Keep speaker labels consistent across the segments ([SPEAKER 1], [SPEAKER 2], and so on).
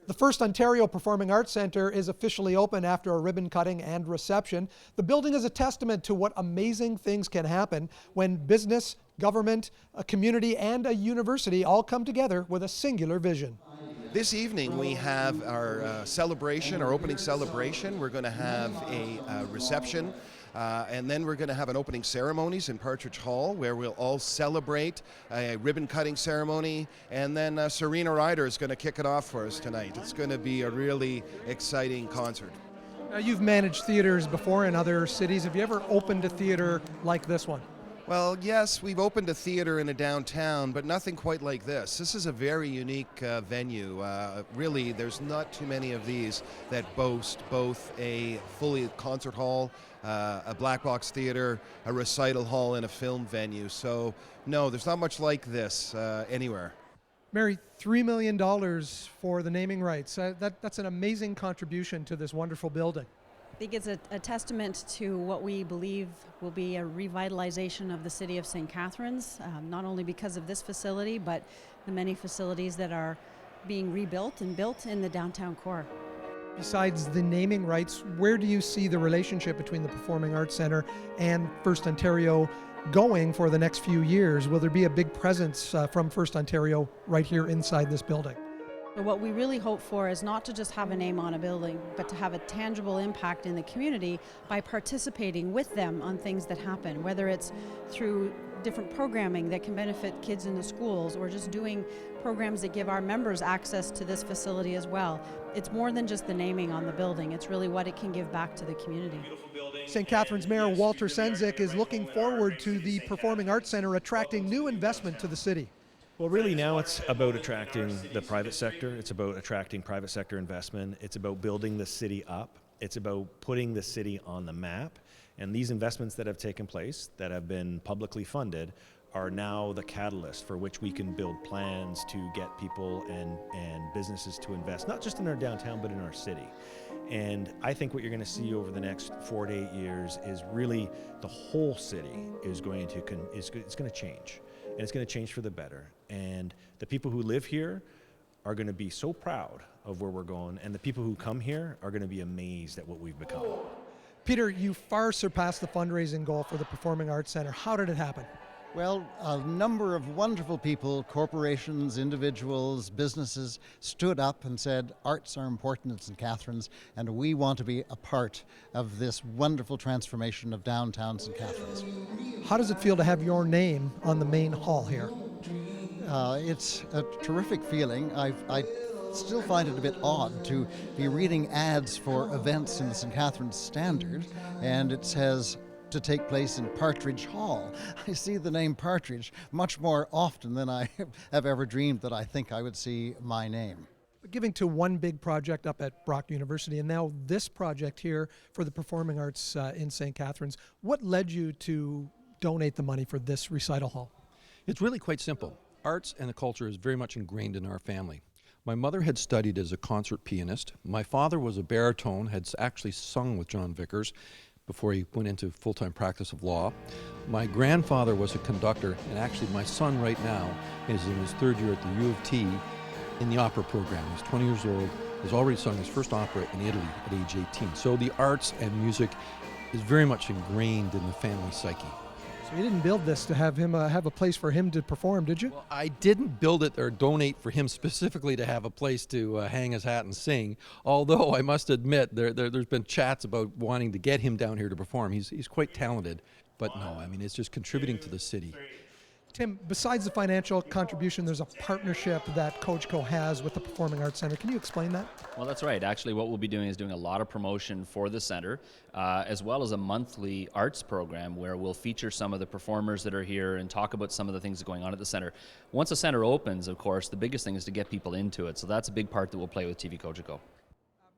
[SPEAKER 1] The FirstOntario Performing Arts Centre is officially open after a ribbon cutting and reception. The building is a testament to what amazing things can happen when business, government, a community, and a university all come together with a singular vision.
[SPEAKER 2] This evening we have our celebration, our opening celebration. We're going to have a reception. And then we're going to have an opening ceremonies in Partridge Hall where we'll all celebrate a ribbon cutting ceremony, and then Serena Ryder is going to kick it off for us tonight. It's going to be a really exciting concert.
[SPEAKER 1] Now, you've managed theaters before in other cities. Have you ever opened a theater like this one?
[SPEAKER 2] Well, yes, we've opened a theater in a downtown, but nothing quite like this. This is a very unique venue. Really, there's not too many of these that boast both a fully concert hall, a black box theater, a recital hall, and a film venue. So, no, there's not much like this anywhere.
[SPEAKER 1] Mary, $3 million for the naming rights. That's an amazing contribution to this wonderful building.
[SPEAKER 3] I think it's a testament to what we believe will be a revitalization of the city of St. Catharines, not only because of this facility, but the many facilities that are being rebuilt and built in the downtown core.
[SPEAKER 1] Besides the naming rights, where do you see the relationship between the Performing Arts Centre and FirstOntario going for the next few years? Will there be a big presence from FirstOntario right here inside this building?
[SPEAKER 3] But what we really hope for is not to just have a name on a building, but to have a tangible impact in the community by participating with them on things that happen, whether it's through different programming that can benefit kids in the schools, or just doing programs that give our members access to this facility as well. It's more than just the naming on the building, it's really what it can give back to the community.
[SPEAKER 1] St. Catharines Mayor Walter Sendzik is looking forward to the Performing Arts Centre attracting new investment to the city.
[SPEAKER 4] Well, really now it's about attracting the private sector. It's about attracting private sector investment. It's about building the city up. It's about putting the city on the map. And these investments that have taken place, that have been publicly funded, are now the catalyst for which we can build plans to get people and businesses to invest, not just in our downtown, but in our city. And I think what you're going to see over the next 4 to 8 years is really the whole city is going to change. And it's going to change for the better. And the people who live here are going to be so proud of where we're going, and the people who come here are going to be amazed at what we've become.
[SPEAKER 1] Peter, you far surpassed the fundraising goal for the Performing Arts Centre. How did it happen?
[SPEAKER 5] Well, a number of wonderful people, corporations, individuals, businesses, stood up and said, arts are important in St. Catharines, and we want to be a part of this wonderful transformation of downtown St. Catharines.
[SPEAKER 1] How does it feel to have your name on the main hall here?
[SPEAKER 5] It's a terrific feeling. I still find it a bit odd to be reading ads for events in the St. Catharines Standard, and it says to take place in Partridge Hall. I see the name Partridge much more often than I have ever dreamed that I think I would see my name.
[SPEAKER 1] Giving to one big project up at Brock University, and now this project here for the Performing Arts in St. Catharines. What led you to donate the money for this recital hall?
[SPEAKER 6] It's really quite simple. Arts and the culture is very much ingrained in our family. My mother had studied as a concert pianist. My father was a baritone, had actually sung with John Vickers before he went into full-time practice of law. My grandfather was a conductor, and actually my son right now is in his third year at the U of T in the opera program. He's 20 years old, has already sung his first opera in Italy at age 18. So the arts and music is very much ingrained in the family psyche.
[SPEAKER 1] So you didn't build this to have him have a place for him to perform, did you?
[SPEAKER 6] Well, I didn't build it or donate for him specifically to have a place to hang his hat and sing, although I must admit there's been chats about wanting to get him down here to perform. He's quite talented, but no, I mean, it's just contributing to the city.
[SPEAKER 1] Tim, besides the financial contribution, there's a partnership that CoachCo has with the Performing Arts Centre. Can you explain that?
[SPEAKER 7] Well, that's right. Actually, what we'll be doing is doing a lot of promotion for the centre, as well as a monthly arts program where we'll feature some of the performers that are here and talk about some of the things going on at the centre. Once the centre opens, of course, the biggest thing is to get people into it. So that's a big part that we'll play with TV CoachCo.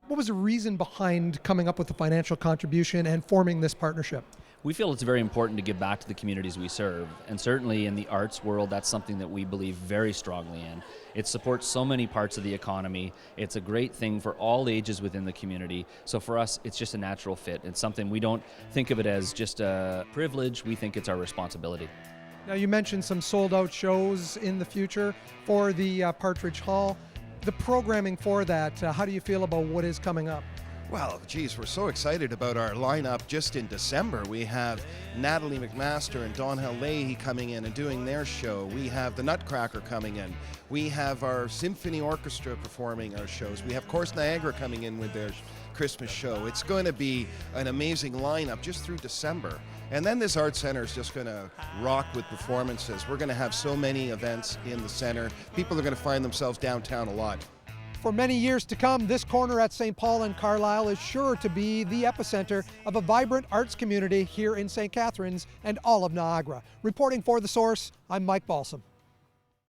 [SPEAKER 1] What was the reason behind coming up with the financial contribution and forming this partnership?
[SPEAKER 7] We feel it's very important to give back to the communities we serve, and certainly in the arts world, that's something that we believe very strongly in. It supports so many parts of the economy. It's a great thing for all ages within the community. So for us, it's just a natural fit. It's something we don't think of it as just a privilege. We think it's our responsibility.
[SPEAKER 1] Now, you mentioned some sold-out shows in the future for the Partridge Hall. the programming for that, how do you feel about what is coming up?
[SPEAKER 2] Well, geez, we're so excited about our lineup just in December. We have Natalie McMaster and Donhell Leahy coming in and doing their show. We have the Nutcracker coming in. We have our Symphony Orchestra performing our shows. We have Course Niagara coming in with their Christmas show. It's going to be an amazing lineup just through December. And then this Arts Centre is just going to rock with performances. We're going to have so many events in the centre. People are going to find themselves downtown a lot.
[SPEAKER 1] For many years to come, this corner at St. Paul and Carlisle is sure to be the epicenter of a vibrant arts community here in St. Catharines and all of Niagara. Reporting for The Source, I'm Mike Balsom.